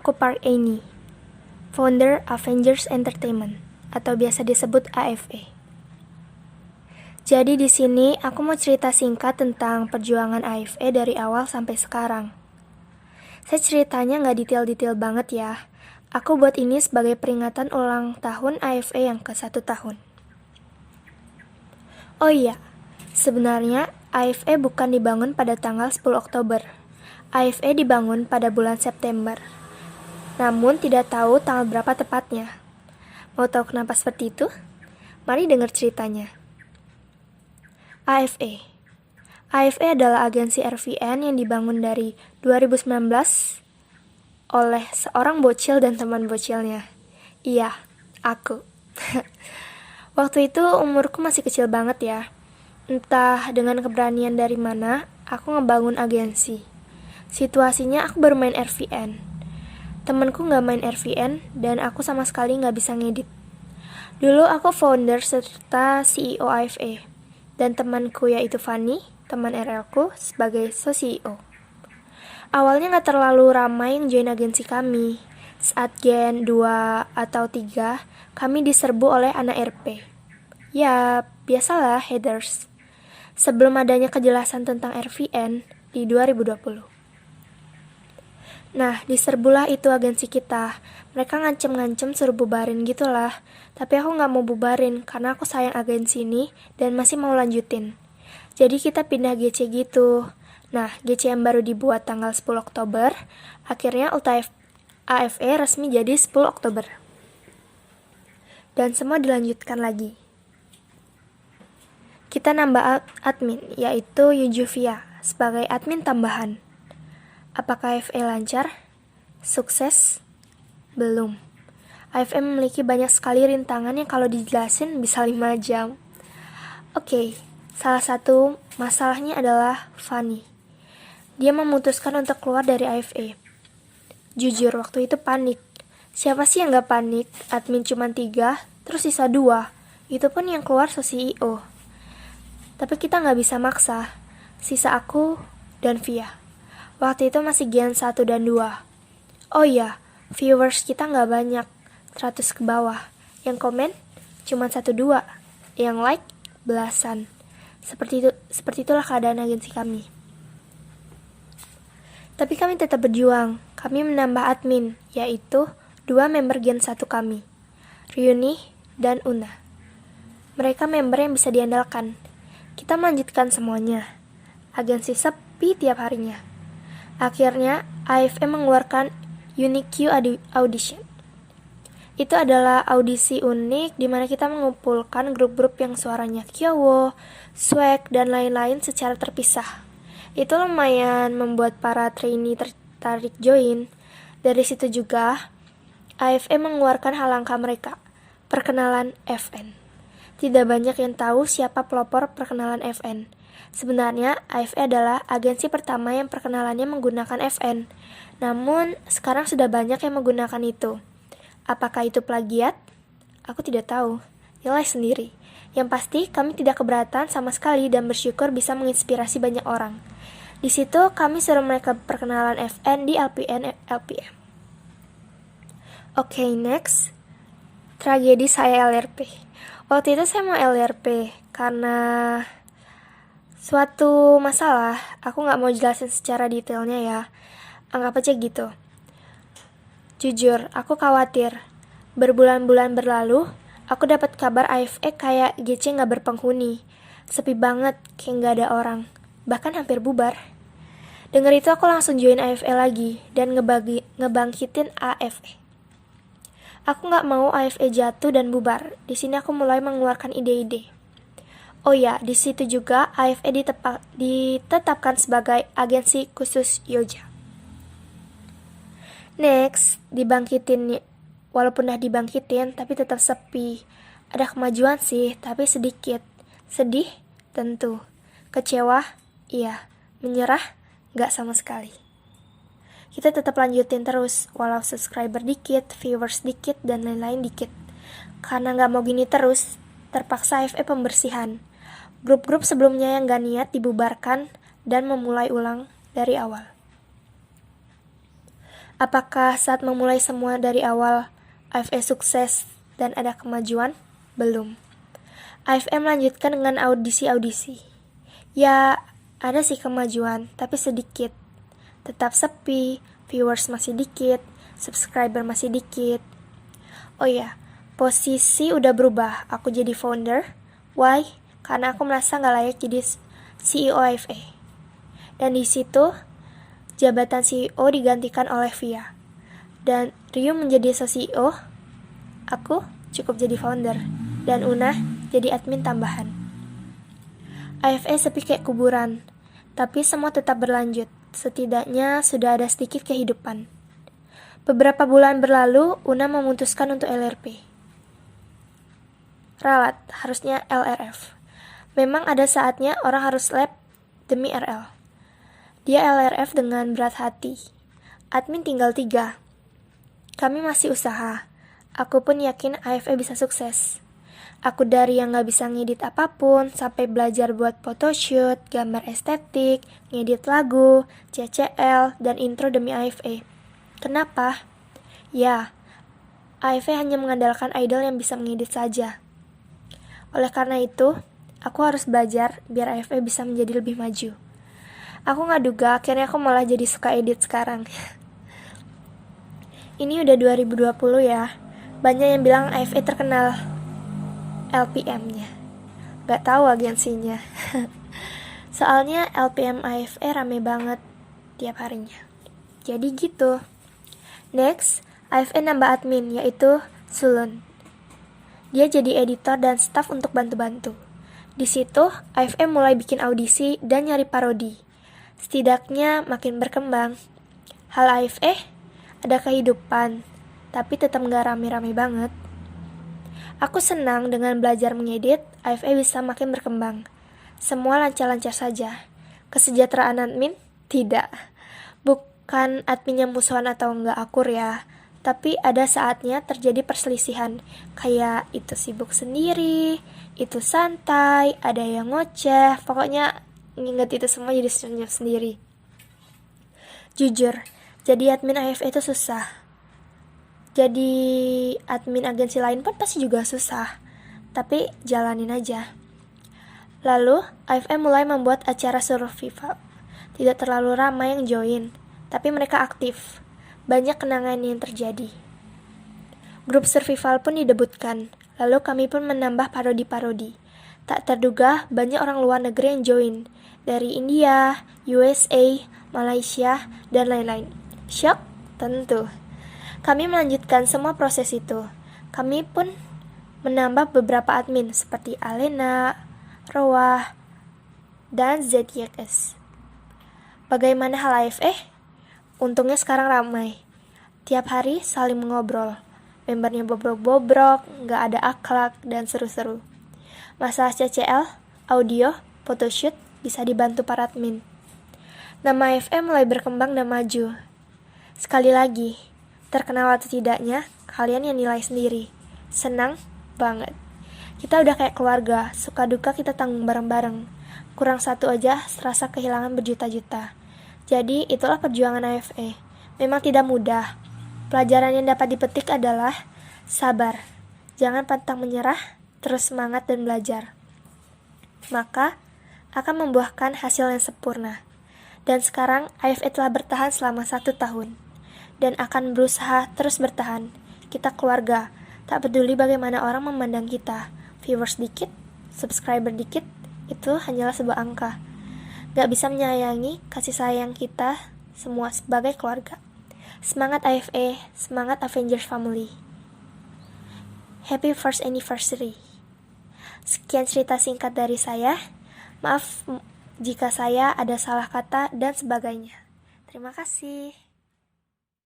aku Park Aini, founder Avengers Entertainment atau biasa disebut AFE. Jadi di sini aku mau cerita singkat tentang perjuangan AFE dari awal sampai sekarang. Saya ceritanya nggak detail-detail banget ya. Aku buat ini sebagai peringatan ulang tahun AFE yang ke-1 tahun. Oh iya, sebenarnya AFE bukan dibangun pada tanggal 10 Oktober. AFE dibangun pada bulan September. Namun tidak tahu tanggal berapa tepatnya. Mau tahu kenapa seperti itu? Mari dengar ceritanya. AFE. AFE adalah agensi RVN yang dibangun dari 2019 oleh seorang bocil dan teman bocilnya. Iya, aku. Waktu itu umurku masih kecil banget ya. Entah dengan keberanian dari mana, aku ngebangun agensi. Situasinya aku baru main RVN. Temenku gak main RVN dan aku sama sekali gak bisa ngedit. Dulu aku founder serta CEO AFE. Dan temanku yaitu Fanny, teman RL-ku, sebagai co-CEO. Awalnya gak terlalu ramai yang join agensi kami. Saat Gen 2 atau 3, kami diserbu oleh anak RP. Ya, biasalah haters. Sebelum adanya kejelasan tentang RVN di 2020. Nah, diserbulah itu agensi kita. Mereka ngancem-ngancem suruh bubarin gitulah. Tapi aku gak mau bubarin karena aku sayang agensi ini dan masih mau lanjutin. Jadi kita pindah GC gitu. Nah, GC yang baru dibuat tanggal 10 Oktober, akhirnya AFE resmi jadi 10 Oktober. Dan semua dilanjutkan lagi. Kita nambah admin, yaitu Yujuvia, sebagai admin tambahan. Apakah AFE lancar? Sukses? Belum. AFE memiliki banyak sekali rintangan yang kalau dijelasin bisa 5 jam. Oke, salah satu masalahnya adalah Fanny. Dia memutuskan untuk keluar dari AFE. Jujur, waktu itu panik. Siapa sih yang gak panik? Admin cuma 3, terus sisa 2. Itu pun yang keluar CEO. Tapi kita gak bisa maksa. Sisa aku dan Via. Waktu itu masih Gen 1 dan 2. Oh iya, viewers kita gak banyak, 100 ke bawah. Yang komen cuma 1-2, yang like belasan. Seperti itulah keadaan agensi kami. Tapi kami tetap berjuang. Kami menambah admin, yaitu 2 member Gen 1 kami, Ryuni dan Una. Mereka member yang bisa diandalkan. Kita melanjutkan semuanya. Agensi sepi tiap harinya. Akhirnya, AFE mengeluarkan Unique Q Audition. Itu adalah audisi unik di mana kita mengumpulkan grup-grup yang suaranya kyowo, swag, dan lain-lain secara terpisah. Itu lumayan membuat para trainee tertarik join. Dari situ juga, AFE mengeluarkan hal langka mereka, perkenalan FN. Tidak banyak yang tahu siapa pelopor perkenalan FN. Sebenarnya, AFE adalah agensi pertama yang perkenalannya menggunakan FN. Namun, sekarang sudah banyak yang menggunakan itu. Apakah itu plagiat? Aku tidak tahu. Nilai sendiri. Yang pasti, kami tidak keberatan sama sekali dan bersyukur bisa menginspirasi banyak orang. Di situ, kami suruh mereka perkenalan FN di LPM. Oke, next. Tragedi saya LRP. Waktu itu saya mau LRP karena suatu masalah. Aku gak mau jelasin secara detailnya ya. Anggap aja gitu. Jujur, aku khawatir. Berbulan-bulan berlalu, aku dapat kabar AFE kayak GC gak berpenghuni. Sepi banget, kayak gak ada orang. Bahkan hampir bubar. Dengar itu aku langsung join AFE lagi dan ngebangkitin AFE. Aku gak mau AFE jatuh dan bubar. Di sini aku mulai mengeluarkan ide-ide. Oh ya, di situ juga AFE ditetapkan sebagai agensi khusus Yoja. Next, dibangkitin. Walaupun udah dibangkitin, tapi tetap sepi. Ada kemajuan sih, tapi sedikit. Sedih? Tentu. Kecewa? Iya. Menyerah? Gak sama sekali. Kita tetap lanjutin terus, walau subscriber dikit, viewers dikit, dan lain-lain dikit. Karena gak mau gini terus, terpaksa AFE pembersihan. Grup-grup sebelumnya yang gak niat dibubarkan dan memulai ulang dari awal. Apakah saat memulai semua dari awal, AFE sukses dan ada kemajuan? Belum. AFE melanjutkan dengan audisi-audisi. Ya, ada sih kemajuan, tapi sedikit. Tetap sepi, viewers masih dikit, subscriber masih dikit. Oh ya, posisi udah berubah. Aku jadi founder. Why? Karena aku merasa gak layak jadi CEO AFE. Dan di situ jabatan CEO digantikan oleh Via. Dan Ryu menjadi CEO, aku cukup jadi founder. Dan Una jadi admin tambahan. AFE sepi kayak kuburan, tapi semua tetap berlanjut. Setidaknya sudah ada sedikit kehidupan. Beberapa bulan berlalu, Una memutuskan untuk LRP. Ralat, harusnya LRF. Memang ada saatnya orang harus lab demi RL. Dia LRF dengan berat hati. Admin tinggal 3. Kami masih usaha. Aku pun yakin AFE bisa sukses. Aku dari yang gak bisa ngedit apapun, sampai belajar buat photoshoot, gambar estetik, ngedit lagu, CCL, dan intro demi AFE. Kenapa? Ya, AFE hanya mengandalkan idol yang bisa mengedit saja. Oleh karena itu, aku harus belajar biar AFE bisa menjadi lebih maju. Aku gak duga akhirnya aku malah jadi suka edit sekarang. Ini udah 2020 ya. Banyak yang bilang AFE terkenal LPM-nya. Gak tahu agensinya. Soalnya LPM AFE rame banget tiap harinya. Jadi gitu. Next, AFE nambah admin yaitu Sulun. Dia jadi editor dan staff untuk bantu-bantu. Di situ, AFE mulai bikin audisi dan nyari parodi. Setidaknya makin berkembang. Hal AFE, ada kehidupan, tapi tetap gak rame-rame banget. Aku senang dengan belajar mengedit, AFE bisa makin berkembang. Semua lancar-lancar saja. Kesejahteraan admin? Tidak. Bukan admin yang musuhan atau gak akur ya, tapi ada saatnya terjadi perselisihan. Kayak itu sibuk sendiri, itu santai, ada yang ngoceh, pokoknya nginget itu semua jadi senyum sendiri. Jujur, jadi admin AFE itu susah. Jadi admin agensi lain pun pasti juga susah. Tapi jalanin aja. Lalu, AFE mulai membuat acara survival. Tidak terlalu ramai yang join, tapi mereka aktif. Banyak kenangan yang terjadi. Grup survival pun didebutkan. Lalu kami pun menambah parodi-parodi. Tak terduga banyak orang luar negeri yang join. Dari India, USA, Malaysia, dan lain-lain. Syok? Tentu. Kami melanjutkan semua proses itu. Kami pun menambah beberapa admin seperti Alena, Roah, dan ZYX. Bagaimana hal AFE? Untungnya sekarang ramai. Tiap hari saling mengobrol. Membernya bobrok-bobrok, gak ada akhlak, dan seru-seru. Masalah CCL, audio, photoshoot bisa dibantu para admin. Nama AFE mulai berkembang dan maju. Sekali lagi, terkenal atau tidaknya, kalian yang nilai sendiri. Senang banget. Kita udah kayak keluarga, suka duka kita tanggung bareng-bareng. Kurang satu aja, serasa kehilangan berjuta-juta. Jadi, itulah perjuangan AFE. Memang tidak mudah. Pelajaran yang dapat dipetik adalah sabar. Jangan pantang menyerah, terus semangat dan belajar. Maka, akan membuahkan hasil yang sempurna. Dan sekarang, AFE telah bertahan selama 1 tahun. Dan akan berusaha terus bertahan. Kita keluarga, tak peduli bagaimana orang memandang kita. Viewers dikit, subscriber dikit, itu hanyalah sebuah angka. Gak bisa menyayangi kasih sayang kita semua sebagai keluarga. Semangat AFE, semangat Avengers Family. Happy first anniversary. Sekian cerita singkat dari saya. Maaf jika saya ada salah kata dan sebagainya. Terima kasih.